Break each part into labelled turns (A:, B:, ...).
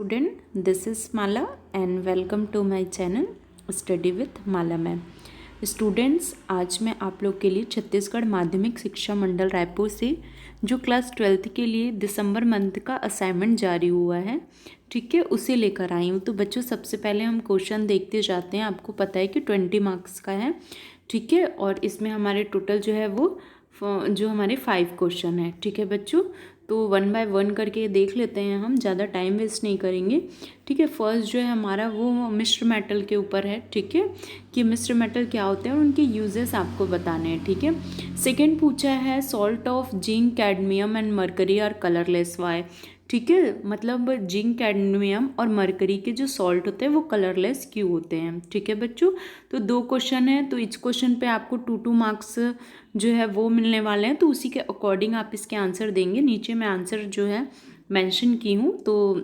A: Student, this is Mala and welcome to my channel study with Mala ma'am. Students, आज मैं आप लोग के लिए छत्तीसगढ़ माध्यमिक शिक्षा मंडल रायपुर से जो क्लास 12th के लिए दिसंबर मंथ का असाइनमेंट जारी हुआ है, ठीक है, उसे लेकर आई हूँ। तो बच्चों, सबसे पहले हम क्वेश्चन देखते जाते हैं। आपको पता है कि 20 मार्क्स का है, ठीक है, और इसमें हमारे टोटल जो है वो जो हमारे 5 क्वेश्चन है, ठीक है बच्चों। तो 1 बाय 1 करके देख लेते हैं, हम ज़्यादा टाइम वेस्ट नहीं करेंगे, ठीक है। फर्स्ट जो है हमारा वो मिश्र मेटल के ऊपर है, ठीक है, कि मिश्र मेटल क्या होते हैं और उनके यूजेस आपको बताने हैं, ठीक है। सेकंड पूछा है salt of zinc, cadmium and mercury are colourless why, ठीक है, मतलब जिंक, कैडमियम और मरकरी के जो सॉल्ट होते हैं वो कलरलेस क्यों होते हैं, ठीक है बच्चों। तो 2 क्वेश्चन है, तो इस क्वेश्चन पे आपको 2 मार्क्स जो है वो मिलने वाले हैं। तो उसी के अकॉर्डिंग आप इसके आंसर देंगे। नीचे मैं आंसर जो है मेंशन की हूँ, तो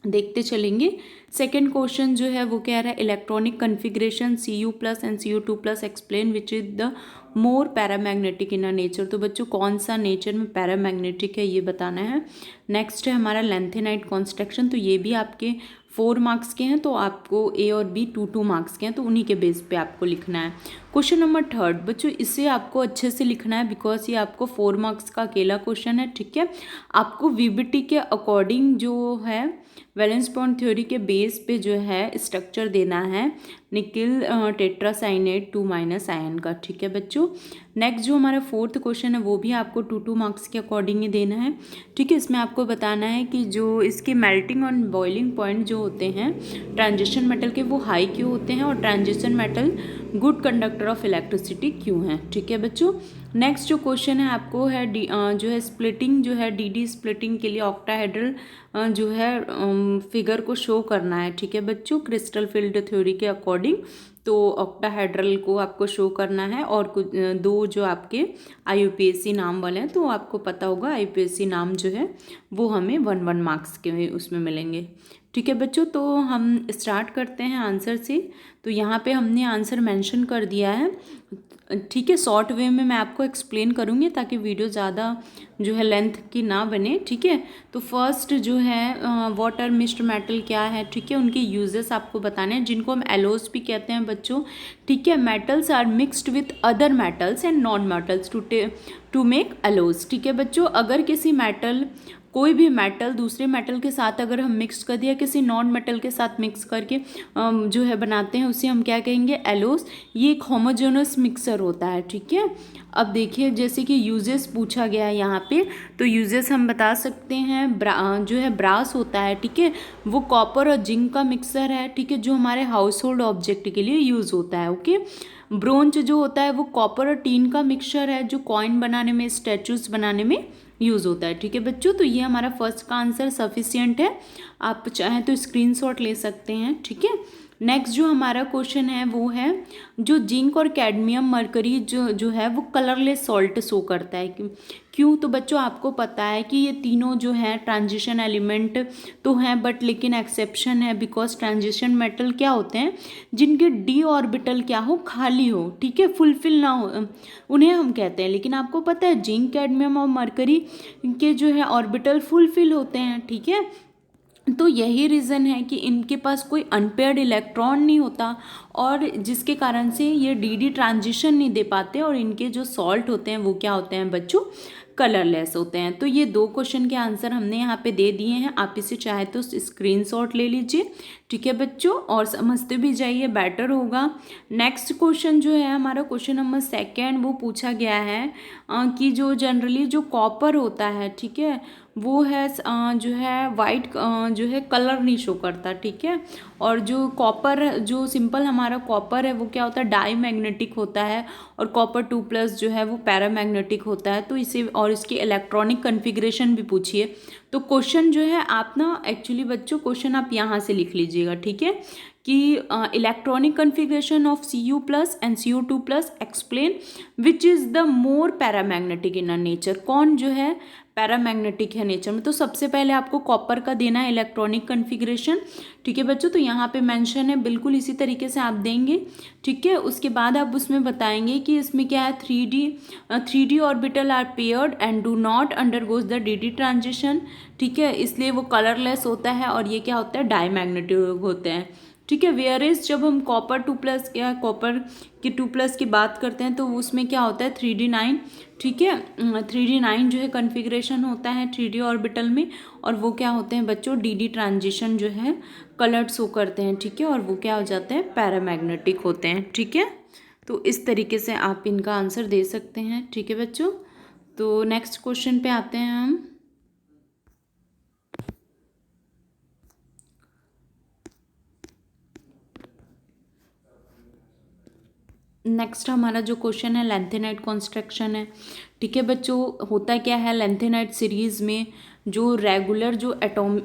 A: देखते चलेंगे। सेकेंड क्वेश्चन जो है वो कह रहा है electronic configuration Cu+ and Cu2+ explain which is the more paramagnetic in a nature. तो बच्चों, कौन सा नेचर में पैरामैग्नेटिक है ये बताना है। नेक्स्ट है हमारा लेंथेनाइट कॉन्स्ट्रक्शन, तो ये भी आपके 4 मार्क्स के हैं, तो आपको ए और बी 2 मार्क्स के हैं, तो उन्हीं के बेस पे आपको लिखना है। क्वेश्चन नंबर 3 बच्चों, इसे आपको अच्छे से लिखना है बिकॉज ये आपको 4 मार्क्स का अकेला क्वेश्चन है, ठीक है। आपको वीबीटी के अकॉर्डिंग जो है वैलेंस बॉन्ड थ्योरी के बेस पे जो है स्ट्रक्चर देना है निकिल टेट्रासाइनेट 2- आयन का, ठीक है बच्चों। नेक्स्ट जो हमारा 4th क्वेश्चन है वो भी आपको 2 मार्क्स के अकॉर्डिंग ही देना है, ठीक है। इसमें आपको बताना है कि जो इसके मेल्टिंग और बॉइलिंग पॉइंट जो होते हैं ट्रांजिशन मेटल के, वो हाई क्यों होते हैं और transition metal good conductor of electricity क्यों है, ठीक है बच्चों। नेक्स्ट जो क्वेश्चन है आपको है जो है स्प्लिटिंग जो है डी स्प्लिटिंग के लिए ऑक्टाहेड्रल जो है फिगर को शो करना है, ठीक है बच्चों, क्रिस्टल फील्ड थ्योरी के अकॉर्डिंग। तो ऑक्टाहेड्रल को आपको शो करना है और कुछ 2 जो आपके IUPAC नाम वाले हैं, तो आपको पता होगा IUPAC नाम जो है वो हमें 1 मार्क्स के उसमें मिलेंगे, ठीक है बच्चों। तो हम स्टार्ट करते हैं आंसर से। तो यहाँ पे हमने आंसर मेंशन कर दिया है, ठीक है। शॉर्ट वे में मैं आपको एक्सप्लेन करूँगी ताकि वीडियो ज़्यादा जो है लेंथ की ना बने, ठीक है। तो फर्स्ट जो है वाटर मिक्स्ड मेटल क्या है, ठीक है, उनके यूजेस आपको बताने हैं, जिनको हम एलोस भी कहते हैं बच्चों, ठीक है। Metals are mixed with other metals and non metals to make alloys, ठीक है बच्चों। अगर किसी मेटल, कोई भी मेटल दूसरे मेटल के साथ अगर हम मिक्स कर दिया, किसी नॉन मेटल के साथ मिक्स करके जो है बनाते हैं, उसे हम क्या कहेंगे, एलोस। ये एक होमोजेनस मिक्सर होता है, ठीक है। अब देखिए, जैसे कि यूजेस पूछा गया है यहाँ पे, तो यूजेस हम बता सकते हैं जो है ब्रास होता है, ठीक है, वो कॉपर और जिंक का मिक्सर है, ठीक है, जो हमारे हाउस होल्ड ऑब्जेक्ट के लिए यूज़ होता है, ओके। ब्रोंज जो होता है वो कॉपर और टीन का मिक्सचर है, जो कॉइन बनाने में, स्टैचूज बनाने में यूज़ होता है, ठीक है बच्चों। तो ये हमारा फर्स्ट का आंसर सफिशिएंट है, आप चाहें तो स्क्रीनशॉट ले सकते हैं, ठीक है। नेक्स्ट जो हमारा क्वेश्चन है वो है जो जिंक और कैडमियम मरकरी जो है वो कलरलेस सॉल्ट शो करता है, क्यों। तो बच्चों, आपको पता है कि ये तीनों जो हैं ट्रांजिशन एलिमेंट तो हैं, बट लेकिन एक्सेप्शन है, बिकॉज ट्रांजिशन मेटल क्या होते हैं जिनके डी ऑर्बिटल क्या हो, खाली हो, ठीक है, फुलफिल ना हो, उन्हें हम कहते हैं। लेकिन आपको पता है जिंक, कैडमियम और मरकरी के जो है ऑर्बिटल फुलफिल होते हैं, ठीक है। तो यही रीज़न है कि इनके पास कोई अनपेयर्ड इलेक्ट्रॉन नहीं होता, और जिसके कारण से ये डी ट्रांजिशन नहीं दे पाते, और इनके जो सॉल्ट होते हैं वो क्या होते हैं बच्चों, कलरलेस होते हैं। तो ये 2 क्वेश्चन के आंसर हमने यहाँ पे दे दिए हैं, आप इसे चाहे तो स्क्रीनशॉट ले लीजिए, ठीक है बच्चों, और समझते भी जाइए, बेटर होगा। नेक्स्ट क्वेश्चन जो है हमारा क्वेश्चन नंबर 2 वो पूछा गया है कि जो जनरली जो कॉपर होता है, ठीक है, वो है जो है वाइट जो है कलर नहीं शो करता, ठीक है। और जो कॉपर, जो सिंपल हमारा कॉपर है वो क्या होता है, डाई मैग्नेटिक होता है, और कॉपर 2+ जो है वो पैरामैग्नेटिक होता है। तो इसे और इसकी इलेक्ट्रॉनिक कन्फिग्रेशन भी पूछिए। तो क्वेश्चन जो है आप ना एक्चुअली बच्चों क्वेश्चन आप यहाँ से लिख लीजिएगा, ठीक है, कि electronic configuration of Cu+ and Cu2+ explain which is the more paramagnetic in a nature. कौन जो है पैरामैग्नेटिक है नेचर में। तो सबसे पहले आपको कॉपर का देना है इलेक्ट्रॉनिक कन्फिग्रेशन, ठीक है बच्चों। तो यहाँ पे मेंशन है, बिल्कुल इसी तरीके से आप देंगे, ठीक है। उसके बाद आप उसमें बताएंगे कि इसमें क्या है, 3D orbital are paired and do not undergoes the D transition, ठीक है, इसलिए वो कलरलेस होता है और ये क्या होता है, डायमैग्नेटिक होते हैं, ठीक है। वेयर इज जब हम कॉपर 2+ या कॉपर की 2+ की बात करते हैं तो उसमें क्या होता है 3D9, ठीक है। 3D9 जो है कन्फिग्रेशन होता है 3D ऑर्बिटल में, और वो क्या होते हैं बच्चों, डी ट्रांजिशन जो है कलर्ड शो करते हैं, ठीक है, और वो क्या हो जाते हैं, पैरामैग्नेटिक होते हैं, ठीक है। तो इस तरीके से आप इनका आंसर दे सकते हैं, ठीक है बच्चों। तो नेक्स्ट क्वेश्चन पे आते हैं हम। नेक्स्ट हमारा जो क्वेश्चन है लेंथेनाइट कॉन्स्ट्रक्शन है, ठीक है बच्चों। होता क्या है, लेंथेनाइट सीरीज़ में जो रेगुलर जो एटॉम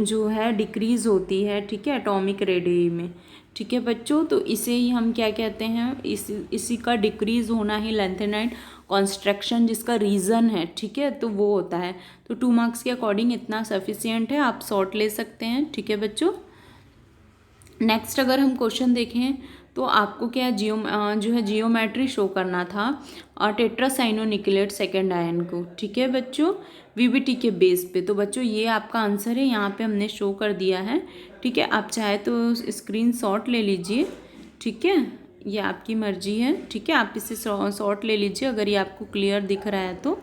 A: जो है डिक्रीज़ होती है, ठीक है, एटॉमिक रेडियस में, ठीक है बच्चों। तो इसे ही हम क्या कहते हैं, इसी का डिक्रीज़ होना ही लेंथेनाइट कॉन्स्ट्रक्शन जिसका रीज़न है, ठीक है, तो वो होता है। तो 2 मार्क्स के अकॉर्डिंग इतना सफिशियंट है, आप शॉर्ट ले सकते हैं, ठीक है बच्चों। नेक्स्ट अगर हम क्वेश्चन देखें तो आपको क्या जो है जियोमेट्री शो करना था और टेट्रासाइनोनिक्लेट सेकेंड आयन को, ठीक है बच्चों, वीबीटी के बेस पे। तो बच्चों ये आपका आंसर है, यहाँ पे हमने शो कर दिया है, ठीक है। आप चाहे तो स्क्रीनशॉट ले लीजिए, ठीक है, ये आपकी मर्जी है, ठीक है। आप इसे शॉर्ट ले लीजिए, अगर ये आपको क्लियर दिख रहा है तो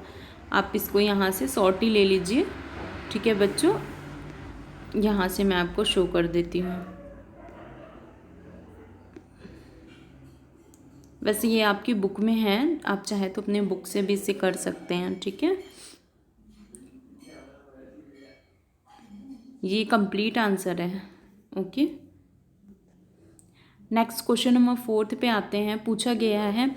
A: आप इसको यहाँ से शॉर्ट ही ले लीजिए, ठीक है बच्चों। यहाँ से मैं आपको शो कर देती हूँ। वैसे ये आपकी बुक में है, आप चाहे तो अपने बुक से भी इसे कर सकते हैं, ठीक है। ये कंप्लीट आंसर है, ओके। नेक्स्ट क्वेश्चन नंबर 4 पे आते हैं। पूछा गया है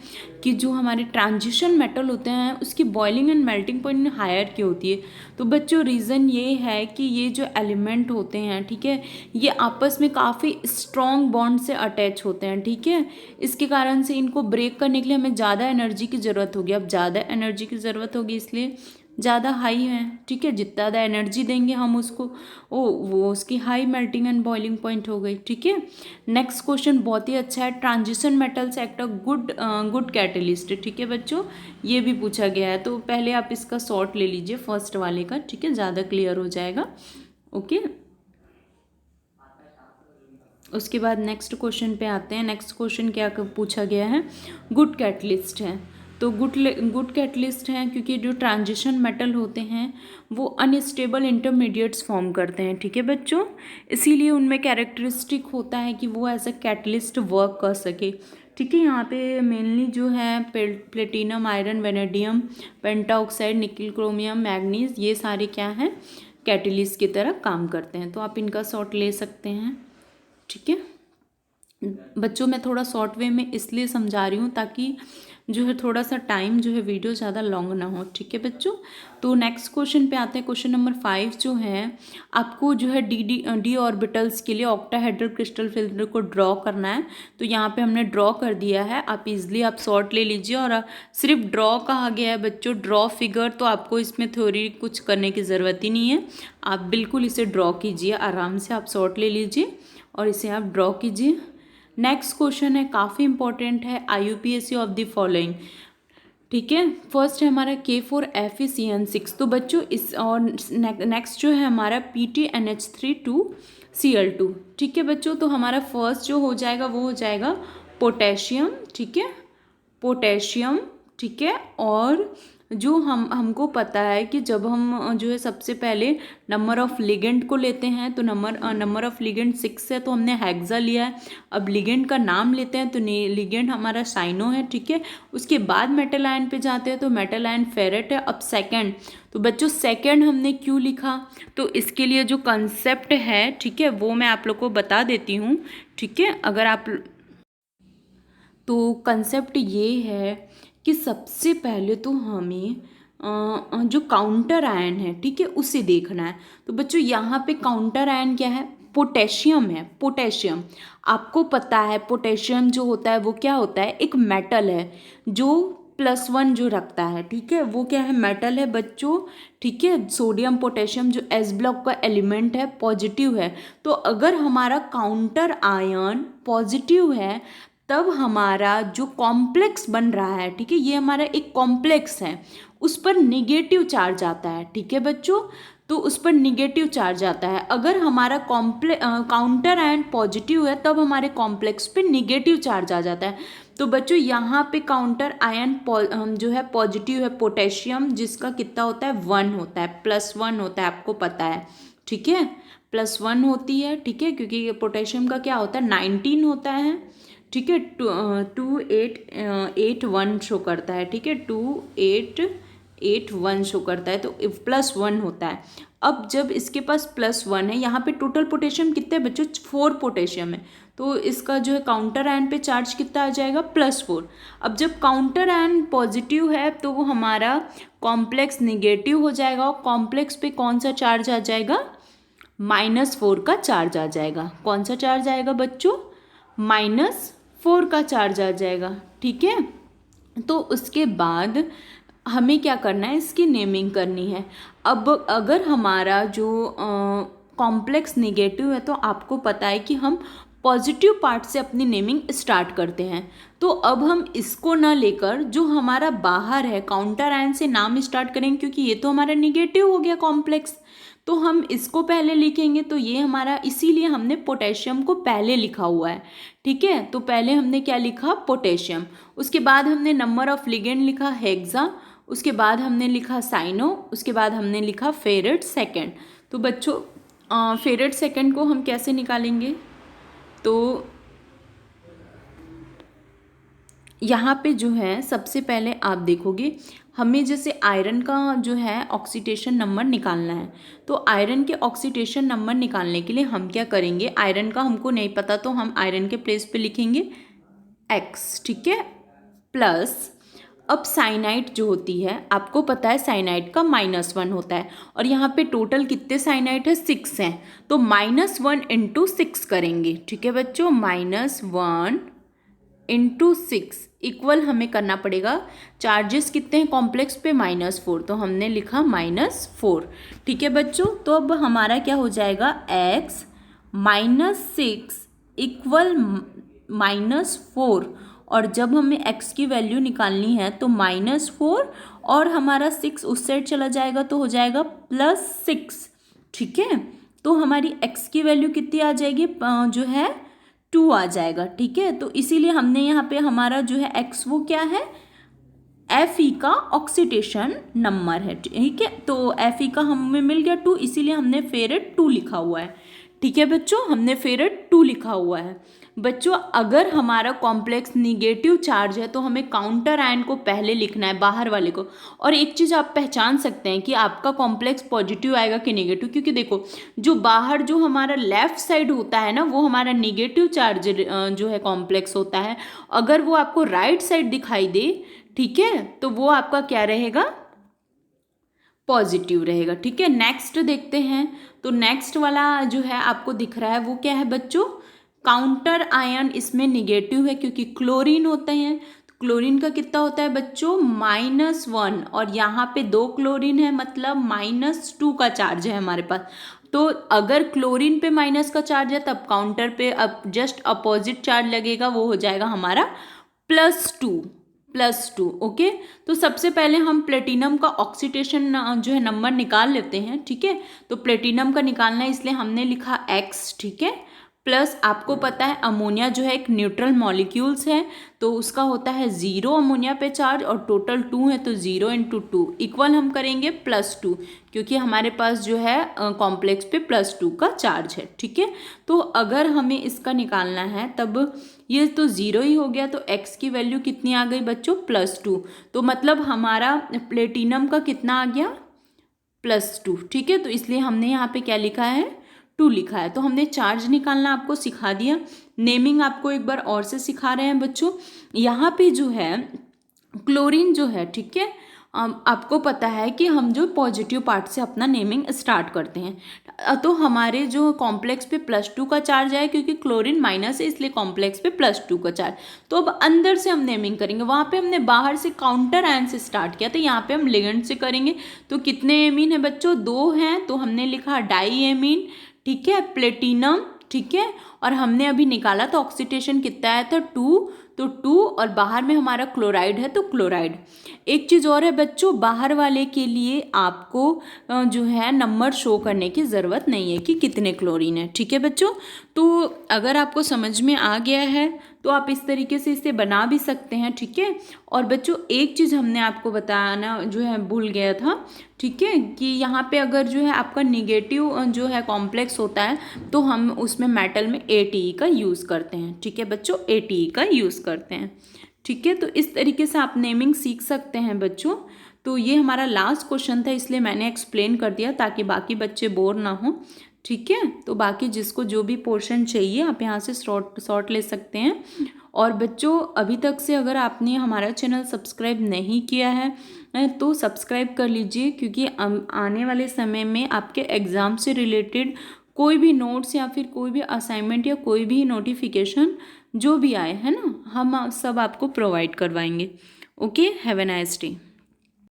A: कि जो हमारे ट्रांजिशन मेटल होते हैं उसकी boiling and melting point higher क्यों होती है। तो बच्चों रीज़न ये है कि ये जो एलिमेंट होते हैं, ठीक है, ये आपस में काफ़ी स्ट्रॉन्ग बॉन्ड से अटैच होते हैं, ठीक है। इसके कारण से इनको ब्रेक करने के लिए हमें ज़्यादा एनर्जी की ज़रूरत होगी। अब ज़्यादा एनर्जी की ज़रूरत होगी इसलिए ज़्यादा हाई है, ठीक है। जितना ज़्यादा एनर्जी देंगे हम उसको, वो उसकी high melting and boiling point हो गई, ठीक है। नेक्स्ट क्वेश्चन बहुत ही अच्छा है, transition metals act a good catalyst, ठीक है बच्चों, ये भी पूछा गया है। तो पहले आप इसका शॉर्ट ले लीजिए फर्स्ट वाले का, ठीक है, ज़्यादा क्लियर हो जाएगा, ओके। उसके बाद नेक्स्ट क्वेश्चन पे आते हैं। नेक्स्ट क्वेश्चन क्या पूछा गया है, गुड कैटलिस्ट है। तो गुड कैटलिस्ट हैं क्योंकि जो ट्रांजिशन मेटल होते हैं वो अनस्टेबल इंटरमीडिएट्स फॉर्म करते हैं, ठीक है बच्चों। इसीलिए उनमें कैरेक्टरिस्टिक होता है कि वो एज अ कैटलिस्ट वर्क कर सके, ठीक है। यहाँ पे मेनली जो है प्लेटिनम, आयरन, वेनेडियम, पेंटाऑक्साइड, निकल, क्रोमियम, मैग्नीज, ये सारे क्या हैं, कैटलिस्ट की तरह काम करते हैं। तो आप इनका शॉर्ट ले सकते हैं, ठीक है बच्चों। मैं थोड़ा शॉर्ट वे में इसलिए समझा रही हूँ ताकि जो है थोड़ा सा टाइम जो है वीडियो ज़्यादा लॉन्ग ना हो, ठीक है बच्चों। तो नेक्स्ट क्वेश्चन पे आते हैं। क्वेश्चन नंबर 5 जो है, आपको जो है डी ऑर्बिटल्स के लिए ऑक्टाहेड्रल क्रिस्टल फिल्टर को ड्रॉ करना है। तो यहाँ पे हमने ड्रॉ कर दिया है, आप इजीली आप शॉर्ट ले लीजिए। और सिर्फ ड्रॉ कहा गया है बच्चों, ड्रॉ फिगर, तो आपको इसमें थ्योरी कुछ करने की ज़रूरत ही नहीं है, आप बिल्कुल इसे ड्रॉ कीजिए आराम से। आप शॉर्ट ले लीजिए और इसे आप ड्रॉ कीजिए। नेक्स्ट क्वेश्चन है, काफ़ी इंपॉर्टेंट है, IUPAC ऑफ द फॉलोइंग, ठीक है। फर्स्ट है हमारा K4FeCN6। तो बच्चों इस, और नेक्स्ट जो है हमारा PTNH3 2Cl2, ठीक है बच्चों। तो हमारा फर्स्ट जो हो जाएगा वो हो जाएगा पोटेशियम, ठीक है, पोटेशियम, ठीक है। और जो हमको पता है कि जब हम जो है सबसे पहले नंबर ऑफ लिगेंड को लेते हैं तो नंबर ऑफ लिगेंड 6 है, तो हमने हेक्सा लिया है। अब लिगेंड का नाम लेते हैं तो लिगेंड हमारा साइनो है, ठीक है। उसके बाद मेटल आयन पे जाते हैं तो मेटल आयन फेरेट है। अब सेकंड, तो बच्चों सेकंड हमने क्यों लिखा, तो इसके लिए जो कंसेप्ट है, ठीक है, वो मैं आप लोग को बता देती हूँ, ठीक है। अगर आप, तो कंसेप्ट ये है कि सबसे पहले तो हमें जो काउंटर आयन है, ठीक है, उसे देखना है। तो बच्चों यहाँ पे काउंटर आयन क्या है, पोटेशियम है। पोटेशियम आपको पता है, पोटेशियम जो होता है वो क्या होता है, एक मेटल है जो +1 जो रखता है, ठीक है, वो क्या है, मेटल है बच्चों, ठीक है। सोडियम पोटेशियम जो एस ब्लॉक का एलिमेंट है पॉजिटिव है। तो अगर हमारा काउंटर आयन पॉजिटिव है तब हमारा जो कॉम्प्लेक्स बन रहा है, ठीक है, ये हमारा एक कॉम्प्लेक्स है, उस पर निगेटिव चार्ज आता है, ठीक है बच्चों। तो उस पर निगेटिव चार्ज आता है। अगर हमारा काउंटर आयन पॉजिटिव है तब हमारे कॉम्प्लेक्स पे निगेटिव चार्ज आ जाता है। तो बच्चों यहाँ पे काउंटर आयन जो है पॉजिटिव है, पोटेशियम, जिसका कितना होता है, 1 होता है, +1 होता है, आपको पता है, ठीक है, +1 होती है, ठीक है, क्योंकि पोटेशियम का क्या होता है, 19 होता है, ठीक है, 2881 शो करता है, ठीक है, 2881 शो करता है, तो +1 होता है। अब जब इसके पास +1 है, यहाँ पे टोटल पोटेशियम कितने हैं बच्चों, 4 पोटेशियम है, तो इसका जो है काउंटर आयन पे चार्ज कितना आ जाएगा, +4। अब जब काउंटर आयन पॉजिटिव है तो वो हमारा कॉम्प्लेक्स निगेटिव हो जाएगा, और कॉम्प्लेक्स पे कौन सा चार्ज आ जाएगा, -4 का चार्ज आ जाएगा। कौन सा चार्ज आएगा बच्चों, -4 का चार्ज आ जाएगा, ठीक है। तो उसके बाद हमें क्या करना है, इसकी नेमिंग करनी है। अब अगर हमारा जो कॉम्प्लेक्स निगेटिव है तो आपको पता है कि हम पॉजिटिव पार्ट से अपनी नेमिंग स्टार्ट करते हैं। तो अब हम इसको ना लेकर जो हमारा बाहर है काउंटर आयन से नाम स्टार्ट करेंगे, क्योंकि ये तो हमारा निगेटिव हो गया कॉम्प्लेक्स, तो हम इसको पहले लिखेंगे। तो ये हमारा, इसीलिए हमने पोटेशियम को पहले लिखा हुआ है, ठीक है। तो पहले हमने क्या लिखा, पोटेशियम, उसके बाद हमने नंबर ऑफ लिगेंड लिखा हेक्सा, उसके बाद हमने लिखा साइनो, उसके बाद हमने लिखा फेरेट सेकेंड। तो बच्चों फेरेट सेकेंड को हम कैसे निकालेंगे, तो यहाँ पे जो है सबसे पहले आप देखोगे, हमें जैसे आयरन का जो है ऑक्सीडेशन नंबर निकालना है। तो आयरन के ऑक्सीडेशन नंबर निकालने के लिए हम क्या करेंगे, आयरन का हमको नहीं पता तो हम आयरन के प्लेस पे लिखेंगे X, ठीक है, प्लस अब साइनाइड जो होती है, आपको पता है साइनाइड का -1 होता है, और यहाँ पे टोटल कितने साइनाइड है, 6 हैं, तो -1 × 6 करेंगे, ठीक है बच्चों, -1 × 6 इक्वल हमें करना पड़ेगा, चार्जेस कितने हैं कॉम्प्लेक्स पे, -4, तो हमने लिखा -4, ठीक है बच्चों। तो अब हमारा क्या हो जाएगा, x -6 इक्वल -4, और जब हमें x की वैल्यू निकालनी है तो -4 और हमारा 6 उस साइड चला जाएगा तो हो जाएगा +6, ठीक है। तो हमारी x की वैल्यू कितनी आ जाएगी, जो है 2 आ जाएगा, ठीक है। तो इसीलिए हमने यहाँ पे हमारा जो है x वो क्या है, Fe का ऑक्सीडेशन नंबर है, ठीक है। तो Fe का हमें मिल गया 2, इसीलिए हमने फेरेट 2 लिखा हुआ है, ठीक है बच्चों, हमने फेरेट 2 लिखा हुआ है। बच्चों अगर हमारा कॉम्प्लेक्स निगेटिव चार्ज है तो हमें काउंटर आयन को पहले लिखना है, बाहर वाले को। और एक चीज़ आप पहचान सकते हैं कि आपका कॉम्प्लेक्स पॉजिटिव आएगा कि नेगेटिव, क्योंकि देखो जो बाहर जो हमारा लेफ्ट साइड होता है ना, वो हमारा निगेटिव चार्ज जो है कॉम्प्लेक्स होता है। अगर वो आपको राइट साइड दिखाई दे, ठीक है, तो वो आपका क्या रहेगा, पॉजिटिव रहेगा, ठीक है। नेक्स्ट देखते हैं, तो नेक्स्ट वाला जो है आपको दिख रहा है वो क्या है बच्चों, काउंटर आयन इसमें निगेटिव है क्योंकि क्लोरीन होते हैं। तो क्लोरीन का कितना होता है बच्चों, -1, और यहाँ पे 2 क्लोरीन है, मतलब -2 का चार्ज है हमारे पास। तो अगर क्लोरीन पे माइनस का चार्ज है तब काउंटर पे अब जस्ट अपोजिट चार्ज लगेगा, वो हो जाएगा हमारा +2, ओके। तो सबसे पहले हम प्लेटिनम का ऑक्सीडेशन जो है नंबर निकाल लेते हैं, ठीक है। तो प्लेटिनम का निकालना है, इसलिए हमने लिखा X, ठीक है, प्लस आपको पता है अमोनिया जो है एक न्यूट्रल मॉलिक्यूल्स है, तो उसका होता है 0 अमोनिया पे चार्ज, और टोटल 2 है, तो 0 × 2 इक्वल हम करेंगे +2, क्योंकि हमारे पास जो है कॉम्प्लेक्स पे +2 का चार्ज है, ठीक है। तो अगर हमें इसका निकालना है तब ये तो 0 ही हो गया, तो x की वैल्यू कितनी आ गई बच्चों, +2। तो मतलब हमारा प्लेटिनम का कितना आ गया, +2, ठीक है। तो इसलिए हमने यहाँ पे क्या लिखा है, 2 लिखा है। तो हमने चार्ज निकालना आपको सिखा दिया, नेमिंग आपको एक बार और से सिखा रहे हैं बच्चों। यहाँ पे जो है क्लोरीन जो है, ठीक है, आपको पता है कि हम जो पॉजिटिव पार्ट से अपना नेमिंग स्टार्ट करते हैं। तो हमारे जो कॉम्प्लेक्स पे +2 का चार्ज है, क्योंकि क्लोरीन माइनस है इसलिए कॉम्प्लेक्स पे +2 का चार्ज। तो अब अंदर से हम नेमिंग करेंगे, वहाँ पे हमने बाहर से काउंटर आयन से स्टार्ट किया, तो यहाँ पे हम लिगेंड से करेंगे। तो कितने एमीन है बच्चों? 2 हैं, तो हमने लिखा डाई एमीन, ठीक है, प्लेटिनम, ठीक है। और हमने अभी निकाला था ऑक्सीडेशन कितना आया था? 2, तो 2, और बाहर में हमारा क्लोराइड है तो क्लोराइड। एक चीज़ और है बच्चों, बाहर वाले के लिए आपको जो है नंबर शो करने की ज़रूरत नहीं है कि कितने क्लोरीन है, ठीक है बच्चों। तो अगर आपको समझ में आ गया है तो आप इस तरीके से इसे बना भी सकते हैं, ठीक है। और बच्चों एक चीज़ हमने आपको बताना जो है भूल गया था, ठीक है, कि यहाँ पे अगर जो है आपका निगेटिव जो है कॉम्प्लेक्स होता है तो हम उसमें मेटल में ATE का यूज़ करते हैं, ठीक है बच्चों, ATE का यूज़ करते हैं, ठीक है। तो इस तरीके से आप नेमिंग सीख सकते हैं बच्चों। तो ये हमारा लास्ट क्वेश्चन था, इसलिए मैंने एक्सप्लेन कर दिया ताकि बाकी बच्चे बोर ना हो, ठीक है। तो बाकी जिसको जो भी पोर्शन चाहिए आप यहाँ से शॉर्ट ले सकते हैं। और बच्चों अभी तक से अगर आपने हमारा चैनल सब्सक्राइब नहीं किया है तो सब्सक्राइब कर लीजिए, क्योंकि आने वाले समय में आपके एग्ज़ाम से रिलेटेड कोई भी नोट्स या फिर कोई भी असाइनमेंट या कोई भी नोटिफिकेशन जो भी आए है ना, हम सब आपको प्रोवाइड करवाएंगे। Okay, have a nice day.